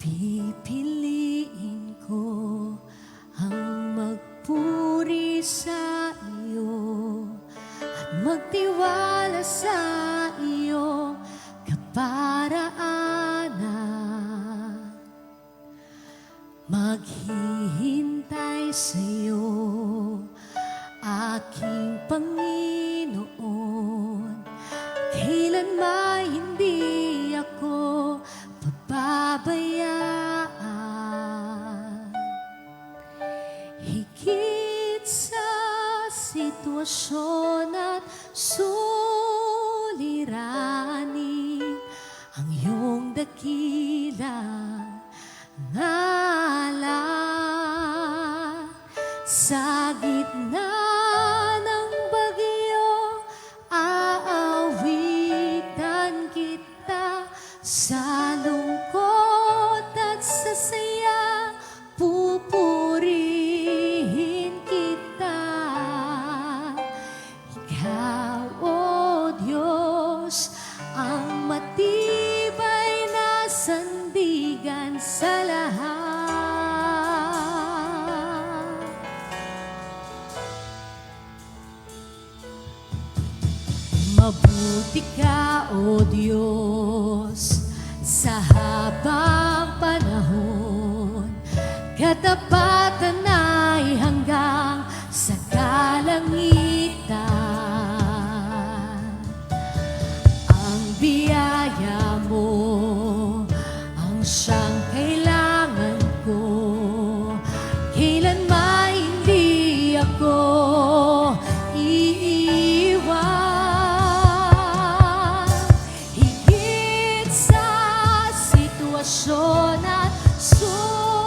Pipiliin ko ang magpuri sa iyo at magtiwala sa iyo kaparaanan. Maghihintay sa iyo, aking Panginoon. Kailanman hindi ako pababayaan. Higit sa sitwasyon at suliranin, ang iyong dakilang ngalan. Sa gitna ng bagyo, aawitan kita. Sa lungkot at sa saya, pupurihin kita. Ikaw, O Diyos, ang matibay na sandigan sa lahat. Mabuti ka, O Diyos, sa habang panahon. Katapatan ay hanggang sa kalangitan. Ang biyaya mo ang siyang kailangan ko. Kailanman hindi ako iiwan. Higit sa sitwasyon at suliranin,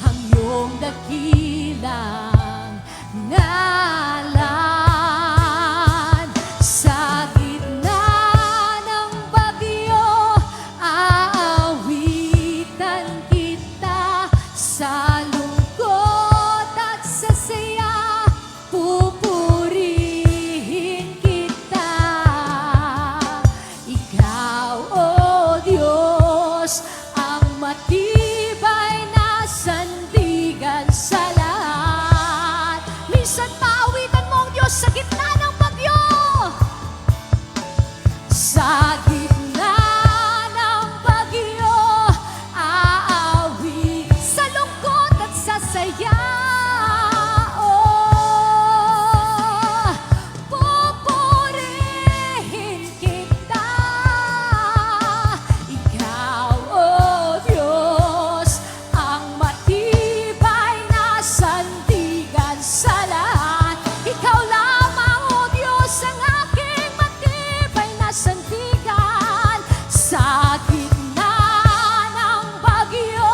ang iyong dakilang ngalan. Sa gitna ng bagyo, aawitan kita. Sa lungkot at sa saya, pupurihin kita. Ikaw, O Diyos, ang matibay na sandigan sa lahat. Minsan maawitan mo ang Diyos sa gitna ng bagyo. Sa gitna ng bagyo, aawi sa lungkot at sa saya. Oh, pupurihin kita. Ikaw, O Diyos, ang matibay na sandigan sa lahat. Ikaw lamang, O Diyos, ang aking matibay na sandigan. Sa gitna ng bagyo,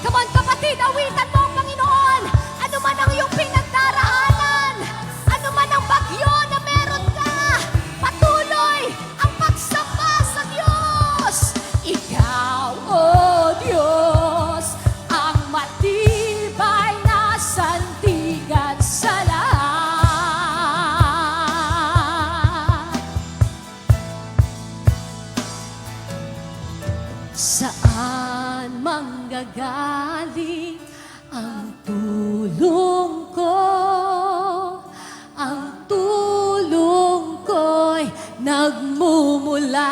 come on, kapatid, awitan mo ang Panginoon. Ano man ang iyong pinagdaraanan, ano man ang bagyo na meron ka, patuloy ang pagsamba sa Diyos. Ikaw, O Diyos, ang matibay na sandigan sa lahat. Saan manggagaling ang tulong ko? Ang tulong ko'y nagmumula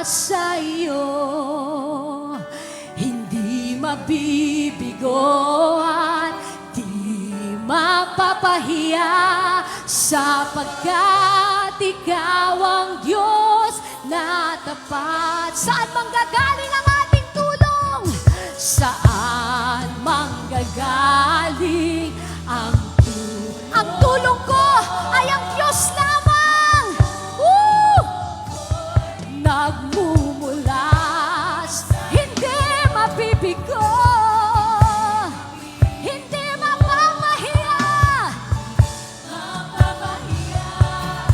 sa iyo. Hindi mabibigo at di mapapahiya, sapagkat ikaw ang Diyos na tapat. Saan manggagaling ang ating tulong? Saan manggagaling ang tulong ko ay ang Diyos lamang. Nagmumulas, hindi mabibigo, hindi mapamahiya,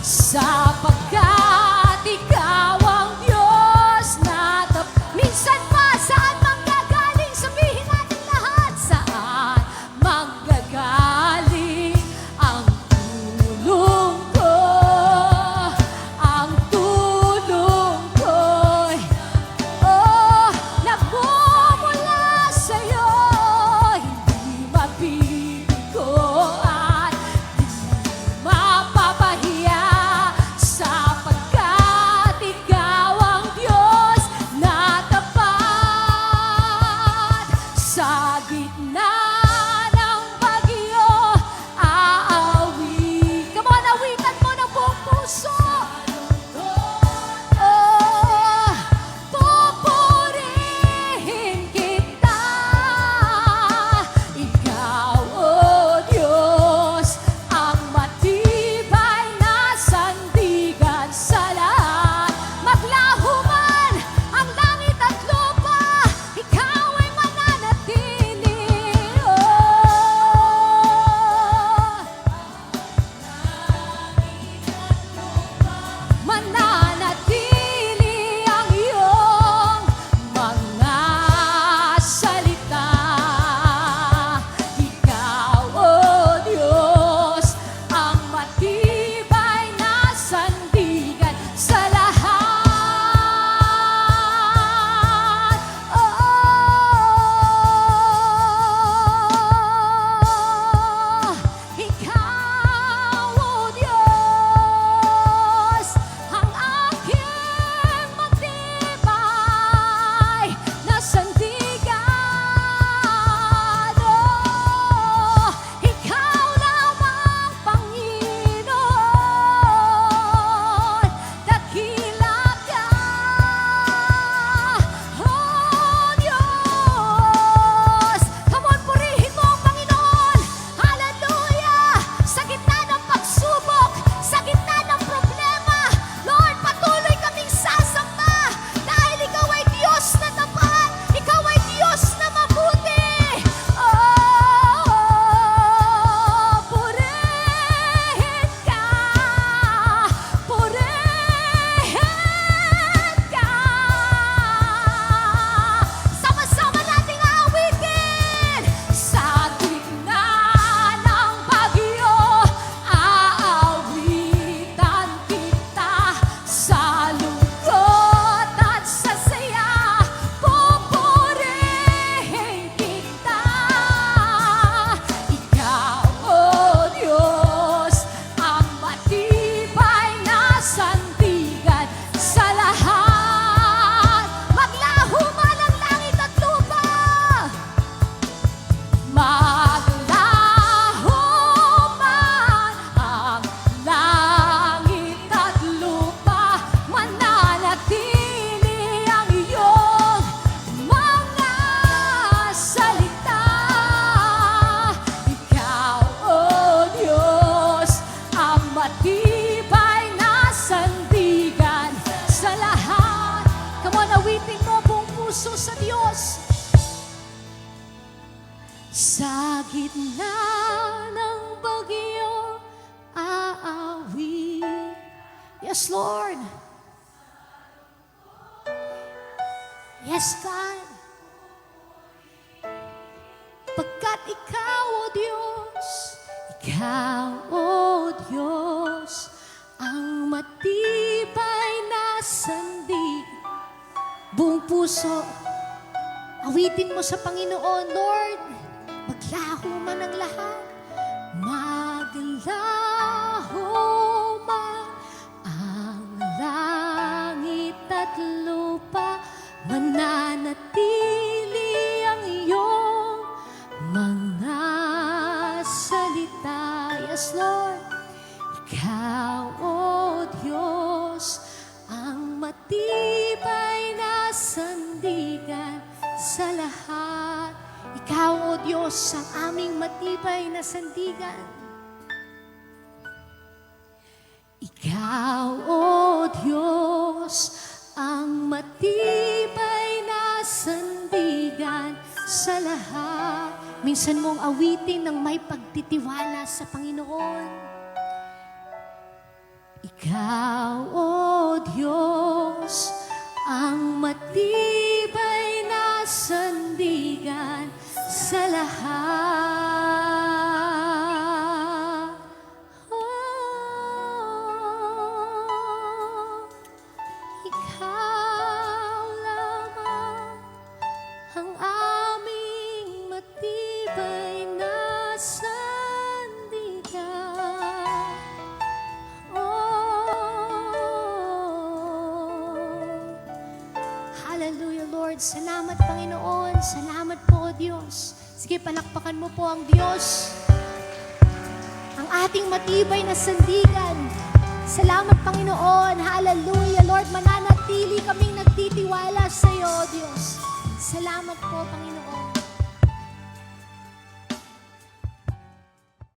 sapagkat ikaw ang Diyos na minsan pa, saan manggagaling? Sabihin natin lahat. Saan manggagaling gitna ng bagyo, aawi. Yes, Lord. Yes, God. Pagkat Ikaw, O Diyos, Ikaw, O Diyos, ang matibay na sandig. Buong puso, awitin mo sa Panginoon, Lord. Maglaho man ang lahat, maglaho man ang langit at lupa, mananatili ang iyong mga salita. Yes, Lord. Ikaw, O Diyos, ang matibay na sandigan sa lahat. Ikaw, O Diyos, ang aming matibay na sandigan. Ikaw, O Diyos, ang matibay na sandigan sa lahat. Minsan mong awitin ng may pagtitiwala sa Panginoon. Ikaw, O Diyos, ang matibay na sandigan sa lahat. Ikaw lamang ang aming matibay na sandigan. Hallelujah, Lord. Salamat, Panginoon. Salamat po, O Diyos. Sige, palakpakan mo po ang Diyos, ang ating matibay na sandigan. Salamat, Panginoon. Hallelujah, Lord. Mananatili kaming nagtitiwala sa iyo, O Diyos. Salamat po, Panginoon.